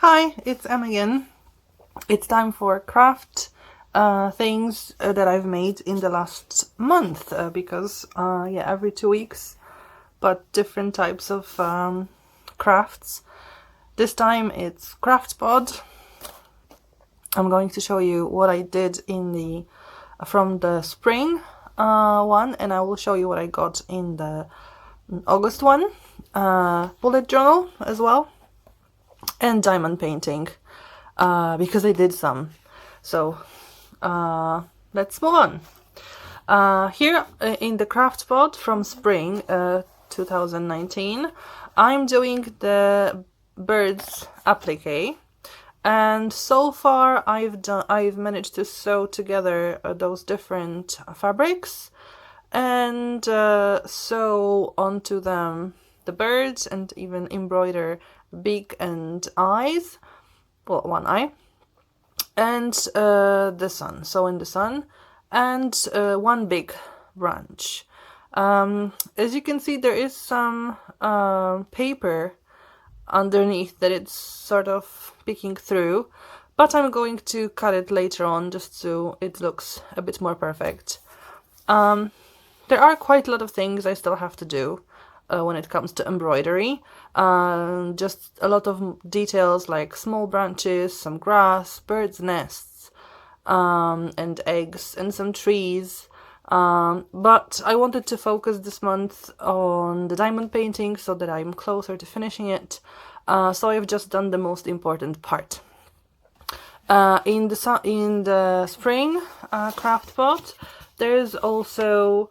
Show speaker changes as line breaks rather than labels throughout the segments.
Hi, it's Em again. It's time for craft things that I've made in the last month because every 2 weeks, but different types of crafts. This time it's Craftpod. I'm going to show you what I did from the spring one, and I will show you what I got in the August one. Bullet journal as well, and diamond painting because I did some. So let's move on. Here in the Craftpod from spring 2019, I'm doing the birds applique, and so far I've managed to sew together those different fabrics and sew onto them the birds and even embroider beak and eyes, well, one eye, and the sun, so in the sun, and one big branch. As you can see, there is some paper underneath that it's sort of peeking through, but I'm going to cut it later on just so it looks a bit more perfect. There are quite a lot of things I still have to do when it comes to embroidery. Just a lot of details like small branches, some grass, birds' nests, and eggs, and some trees. But I wanted to focus this month on the diamond painting so that I'm closer to finishing it. So I've just done the most important part. In the spring Craftpod, there's also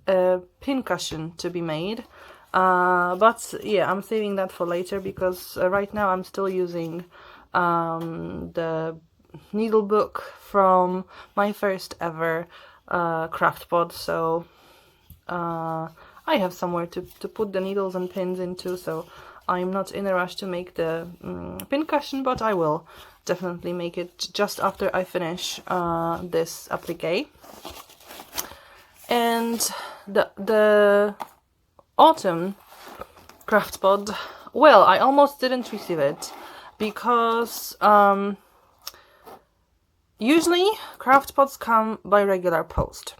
a pin cushion to be made, but yeah, I'm saving that for later because right now I'm still using the needle book from my first ever Craftpod, so I have somewhere to put the needles and pins into, so I'm not in a rush to make the pin cushion, but I will definitely make it just after I finish this applique. And the autumn Craftpod, well, I almost didn't receive it because usually Craftpods come by regular post,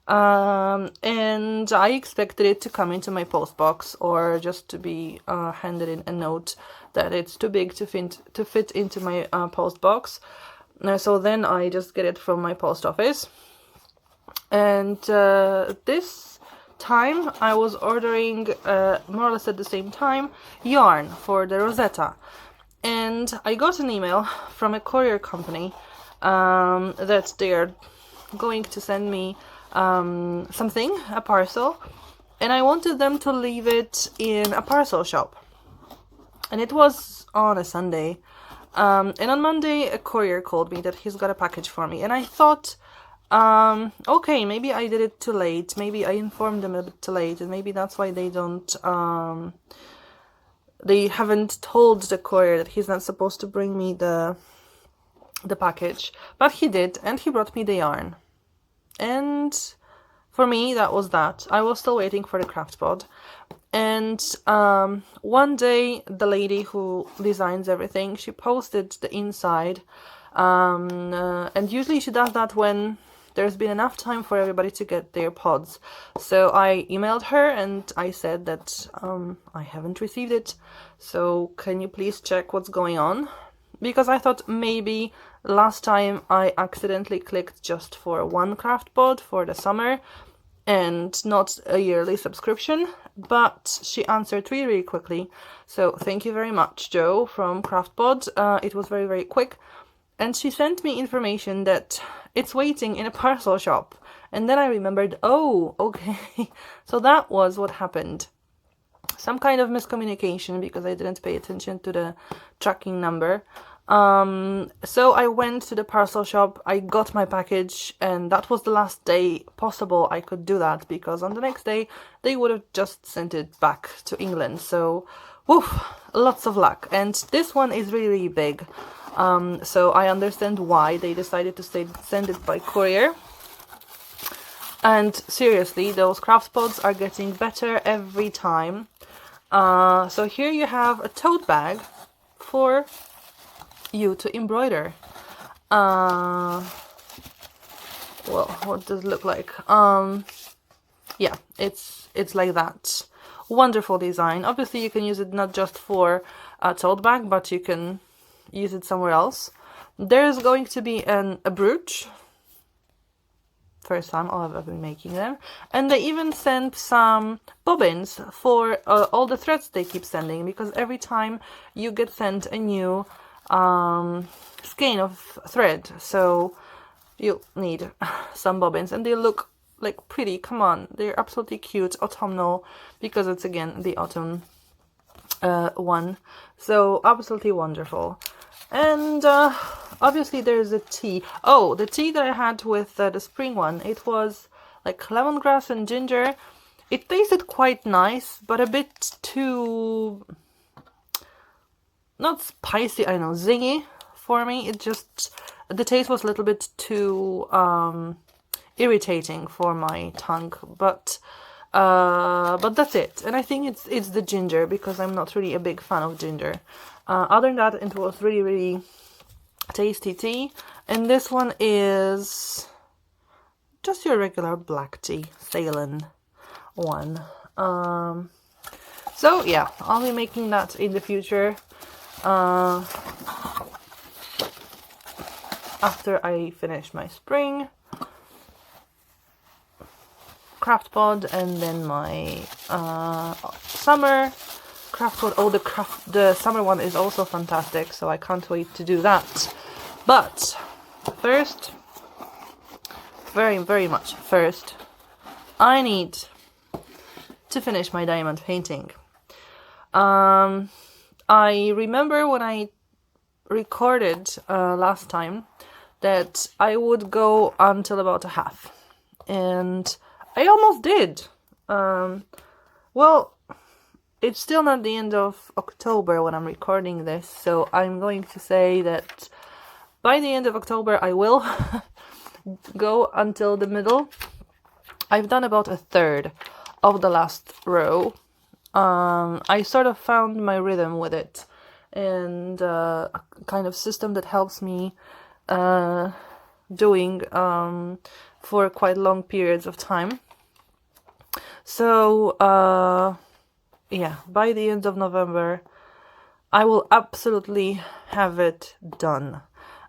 and I expected it to come into my post box or just to be handed in a note that it's too big to fit into my post box. So then I just get it from my post office. And this time I was ordering more or less at the same time yarn for the Rosetta, and I got an email from a courier company that they're going to send me something, a parcel, and I wanted them to leave it in a parcel shop, and it was on a Sunday, and on Monday a courier called me that he's got a package for me, and I thought, okay, maybe I did it too late, maybe I informed them a bit too late, and maybe that's why they haven't told the courier that he's not supposed to bring me the package, but he did, and he brought me the yarn. And for me, that was that. I was still waiting for the Craftpod, and one day the lady who designs everything, she posted the inside, and usually she does that when there's been enough time for everybody to get their pods. So I emailed her and I said that I haven't received it, so can you please check what's going on? Because I thought maybe last time I accidentally clicked just for one Craftpod for the summer and not a yearly subscription, but she answered really quickly. So thank you very much, Joe from Craftpod. It was very, very quick. And she sent me information that it's waiting in a parcel shop. And then I remembered, oh, okay. So that was what happened. Some kind of miscommunication because I didn't pay attention to the tracking number. So I went to the parcel shop, I got my package, and that was the last day possible I could do that, because on the next day they would have just sent it back to England. So, woof, lots of luck. And this one is really, really big. So I understand why they decided to send it by courier. And seriously, those Craftpods are getting better every time. So here you have a tote bag for you to embroider. Well, what does it look like? Yeah, it's like that. Wonderful design. Obviously you can use it not just for a tote bag, but you can use it somewhere else. There's going to be a brooch. First time I'll ever be making them. And they even sent some bobbins for all the threads they keep sending, because every time you get sent a new skein of thread, so you'll need some bobbins, and they look like pretty. Come on, they're absolutely cute, autumnal, because it's again the autumn one, so absolutely wonderful. And obviously there's a tea. Oh, the tea that I had with the spring one, it was like lemongrass and ginger. It tasted quite nice, but a bit too, not spicy, I know, zingy for me. It just, the taste was a little bit too irritating for my tongue, but that's it. And I think it's the ginger, because I'm not really a big fan of ginger. Other than that, it was really, really tasty tea. And this one is just your regular black tea, Ceylon one. So yeah, I'll be making that in the future. After I finish my spring Craftpod, and then my summer Craftpod. Oh, the summer one is also fantastic, so I can't wait to do that. But first, very, very much first, I need to finish my diamond painting. I remember when I recorded last time that I would go until about a half, and I almost did. Well, it's still not the end of October when I'm recording this, so I'm going to say that by the end of October I will go until the middle. I've done about a third of the last row. I sort of found my rhythm with it, and a kind of system that helps me doing for quite long periods of time. So yeah, by the end of November I will absolutely have it done.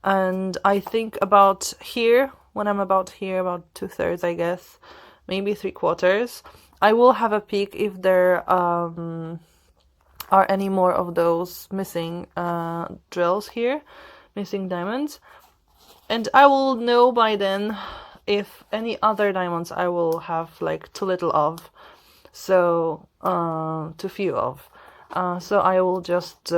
And I think about here, when I'm about here, about 2/3 I guess, maybe 3/4, I will have a peek if there are any more of those missing drills here, missing diamonds, and I will know by then if any other diamonds I will have like too little of, so too few of. So I will just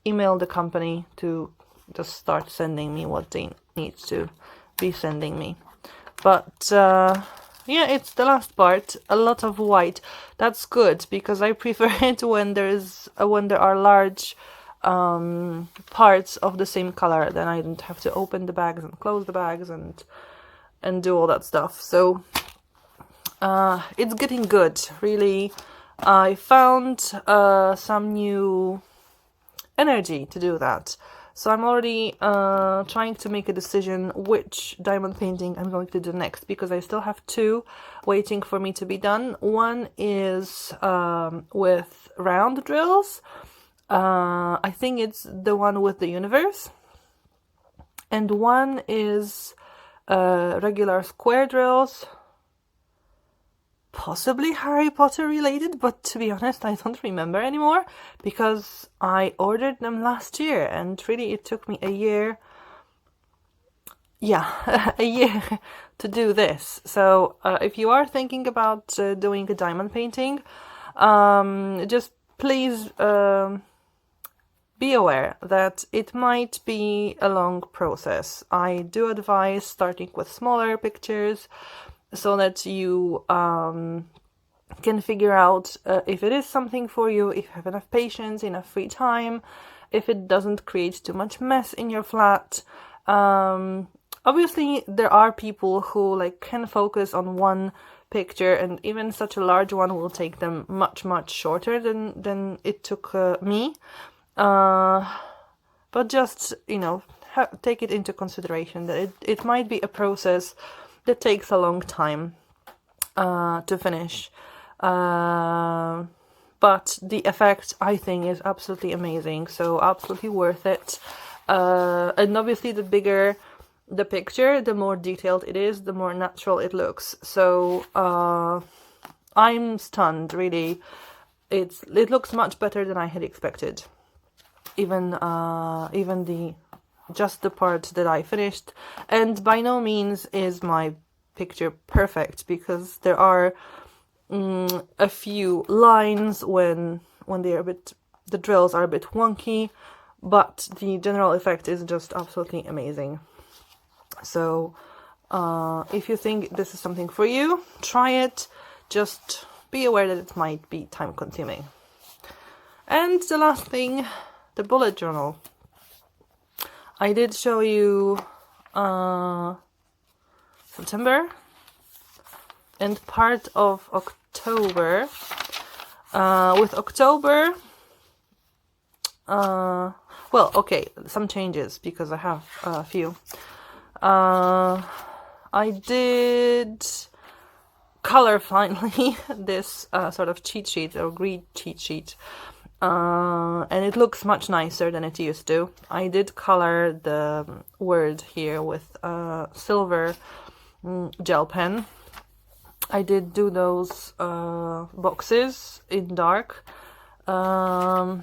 email the company to just start sending me what they need to be sending me. But yeah, it's the last part. A lot of white. That's good, because I prefer it when there are large parts of the same color. Then I don't have to open the bags and close the bags and do all that stuff. So it's getting good, really. I found some new energy to do that. So I'm already trying to make a decision which diamond painting I'm going to do next, because I still have two waiting for me to be done. One is with round drills. I think it's the one with the universe. And one is regular square drills. Possibly Harry Potter related, but to be honest, I don't remember anymore, because I ordered them last year, and really it took me a year, a year to do this. So if you are thinking about doing a diamond painting, just please be aware that it might be a long process. I do advise starting with smaller pictures, so that you can figure out if it is something for you, if you have enough patience, enough free time, if it doesn't create too much mess in your flat. obviously there are people who like can focus on one picture, and even such a large one will take them much shorter than it took me. But just, you know, take it into consideration that it might be a process that takes a long time to finish. But the effect, I think, is absolutely amazing, so absolutely worth it. And obviously the bigger the picture, the more detailed it is, the more natural it looks. So I'm stunned, really. It looks much better than I had expected. Even the part that I finished, and by no means is my picture perfect, because there are a few lines when they're the drills are a bit wonky, but the general effect is just absolutely amazing. So if you think this is something for you, try it. Just be aware that it might be time consuming. And the last thing, the bullet journal. I did show you September and part of October. With October, well, okay, some changes because I have a few. I did color finally this sort of cheat sheet or grid cheat sheet. And it looks much nicer than it used to. I did color the word here with silver gel pen. I did do those boxes in dark. So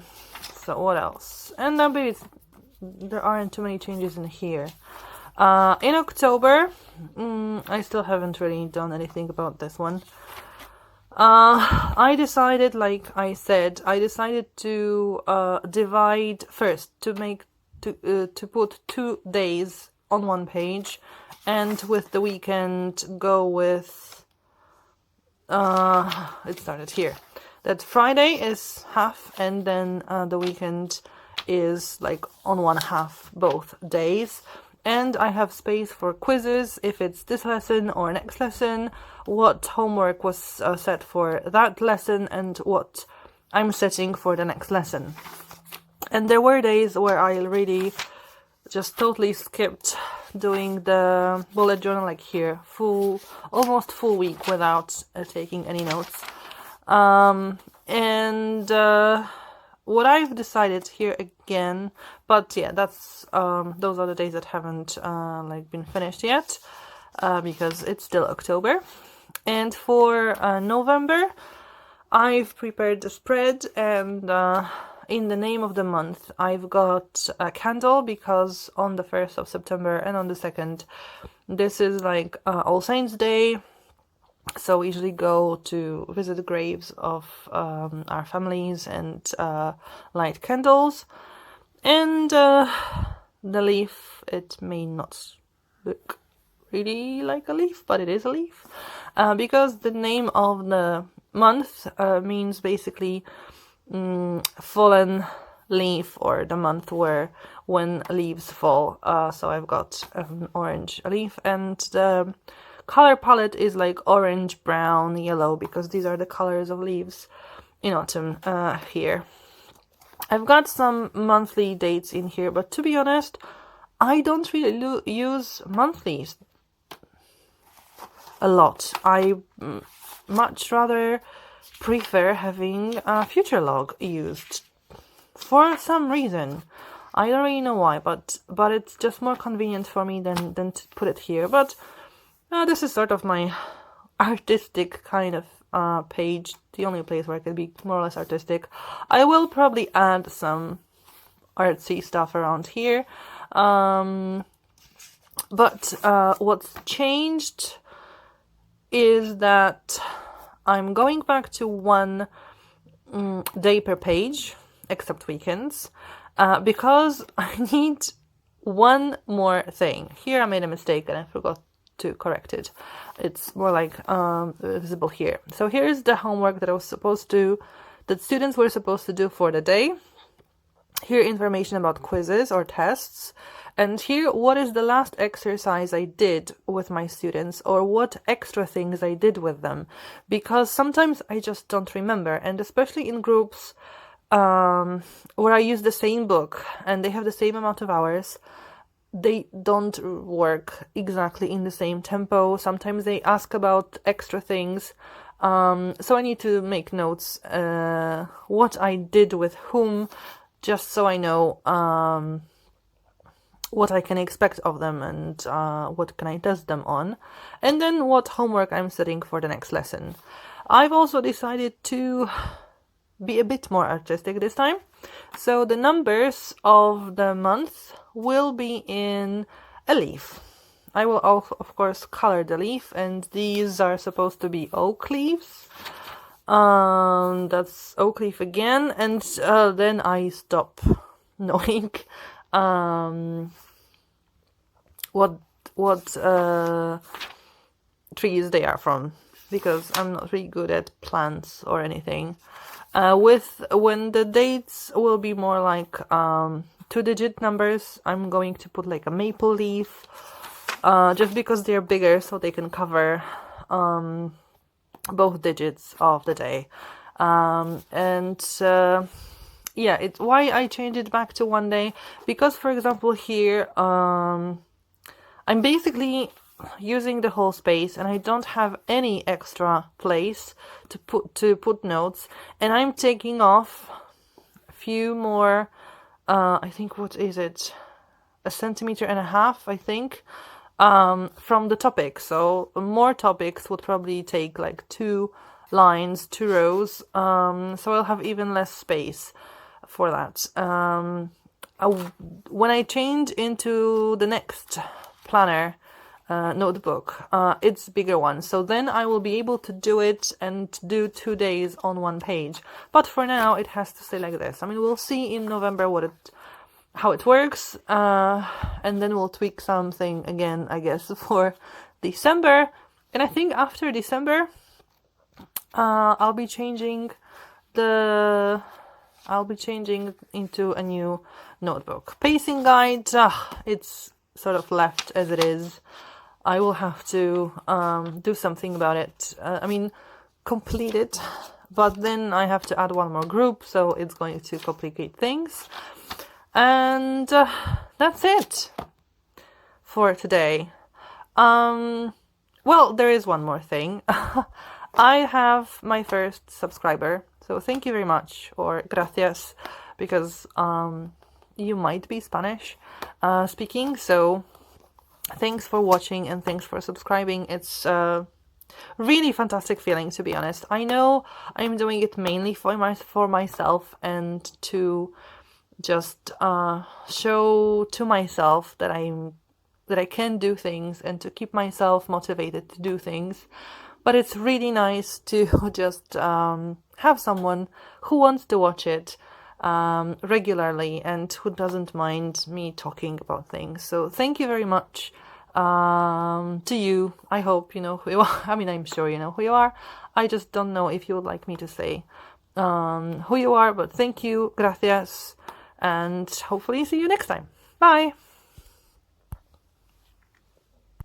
what else? And maybe there aren't too many changes in here. In October, I still haven't really done anything about this one. I decided, like I said, to divide first, to put 2 days on one page, and with the weekend go with it started here, that Friday is half, and then the weekend is like on one half both days. And I have space for quizzes, if it's this lesson or next lesson, what homework was set for that lesson, and what I'm setting for the next lesson. And there were days where I really just totally skipped doing the bullet journal, like here, almost full week without taking any notes. What I've decided here again, but yeah, that's those are the days that haven't been finished yet, because it's still October. And for November, I've prepared the spread, and in the name of the month, I've got a candle, because on the 1st of September and on the 2nd, this is like All Saints Day. So we usually go to visit the graves of our families and light candles. And the leaf, it may not look really like a leaf, but it is a leaf. Because the name of the month means basically fallen leaf, or the month when leaves fall. So I've got an orange leaf, and the color palette is like orange, brown, yellow, because these are the colors of leaves in autumn here. I've got some monthly dates in here, but to be honest, I don't really use monthlies a lot. I much rather prefer having a future log used for some reason. I don't really know why, but it's just more convenient for me than to put it here. But this is sort of my artistic kind of page, the only place where I can be more or less artistic. I will probably add some artsy stuff around here. But what's changed is that I'm going back to 1 day per page, except weekends, because I need one more thing. Here I made a mistake and I forgot to correct it. It's more like visible here. So here's the homework that that students were supposed to do for the day. Here information about quizzes or tests, And here, what is the last exercise I did with my students, or what extra things I did with them? Because sometimes I just don't remember, and especially in groups where I use the same book and they have the same amount of hours, they don't work exactly in the same tempo. Sometimes they ask about extra things. So I need to make notes what I did with whom, just so I know what I can expect of them and what can I test them on, and then what homework I'm setting for the next lesson. I've also decided to be a bit more artistic this time. So the numbers of the month will be in a leaf. I will also, of course, color the leaf, and these are supposed to be oak leaves. That's oak leaf again, and then I stop knowing what trees they are from, because I'm not really good at plants or anything. When the dates will be more like 2-digit numbers, I'm going to put like a maple leaf, just because they're bigger, so they can cover both digits of the day. Yeah, it's why I changed it back to one day, because for example here I'm basically using the whole space and I don't have any extra place to put notes, and I'm taking off a few more, I think, what is it, 1.5 centimeters, I think, from the topic. So more topics would probably take like 2 lines, 2 rows, so I'll have even less space for that. When I change into the next planner notebook, it's bigger one, so then I will be able to do it and do 2 days on one page. But for now it has to stay like this. I mean, we'll see in November how it works, and then we'll tweak something again, I guess, for December. And I think after December I'll be changing into a new notebook. Pacing guide, it's sort of left as it is. I will have to do something about it. I mean, complete it, but then I have to add one more group, so it's going to complicate things. And that's it for today. Well, there is one more thing. I have my first subscriber, so thank you very much, or gracias, because you might be Spanish speaking, so thanks for watching and thanks for subscribing. It's really fantastic feeling, to be honest. I know I'm doing it mainly for myself and to just show to myself that I can do things and to keep myself motivated to do things. But it's really nice to just have someone who wants to watch it regularly and who doesn't mind me talking about things. So thank you very much to you. I hope you know who you are. I mean, I'm sure you know who you are. I just don't know if you would like me to say who you are, but thank you, gracias, and hopefully see you next time. Bye!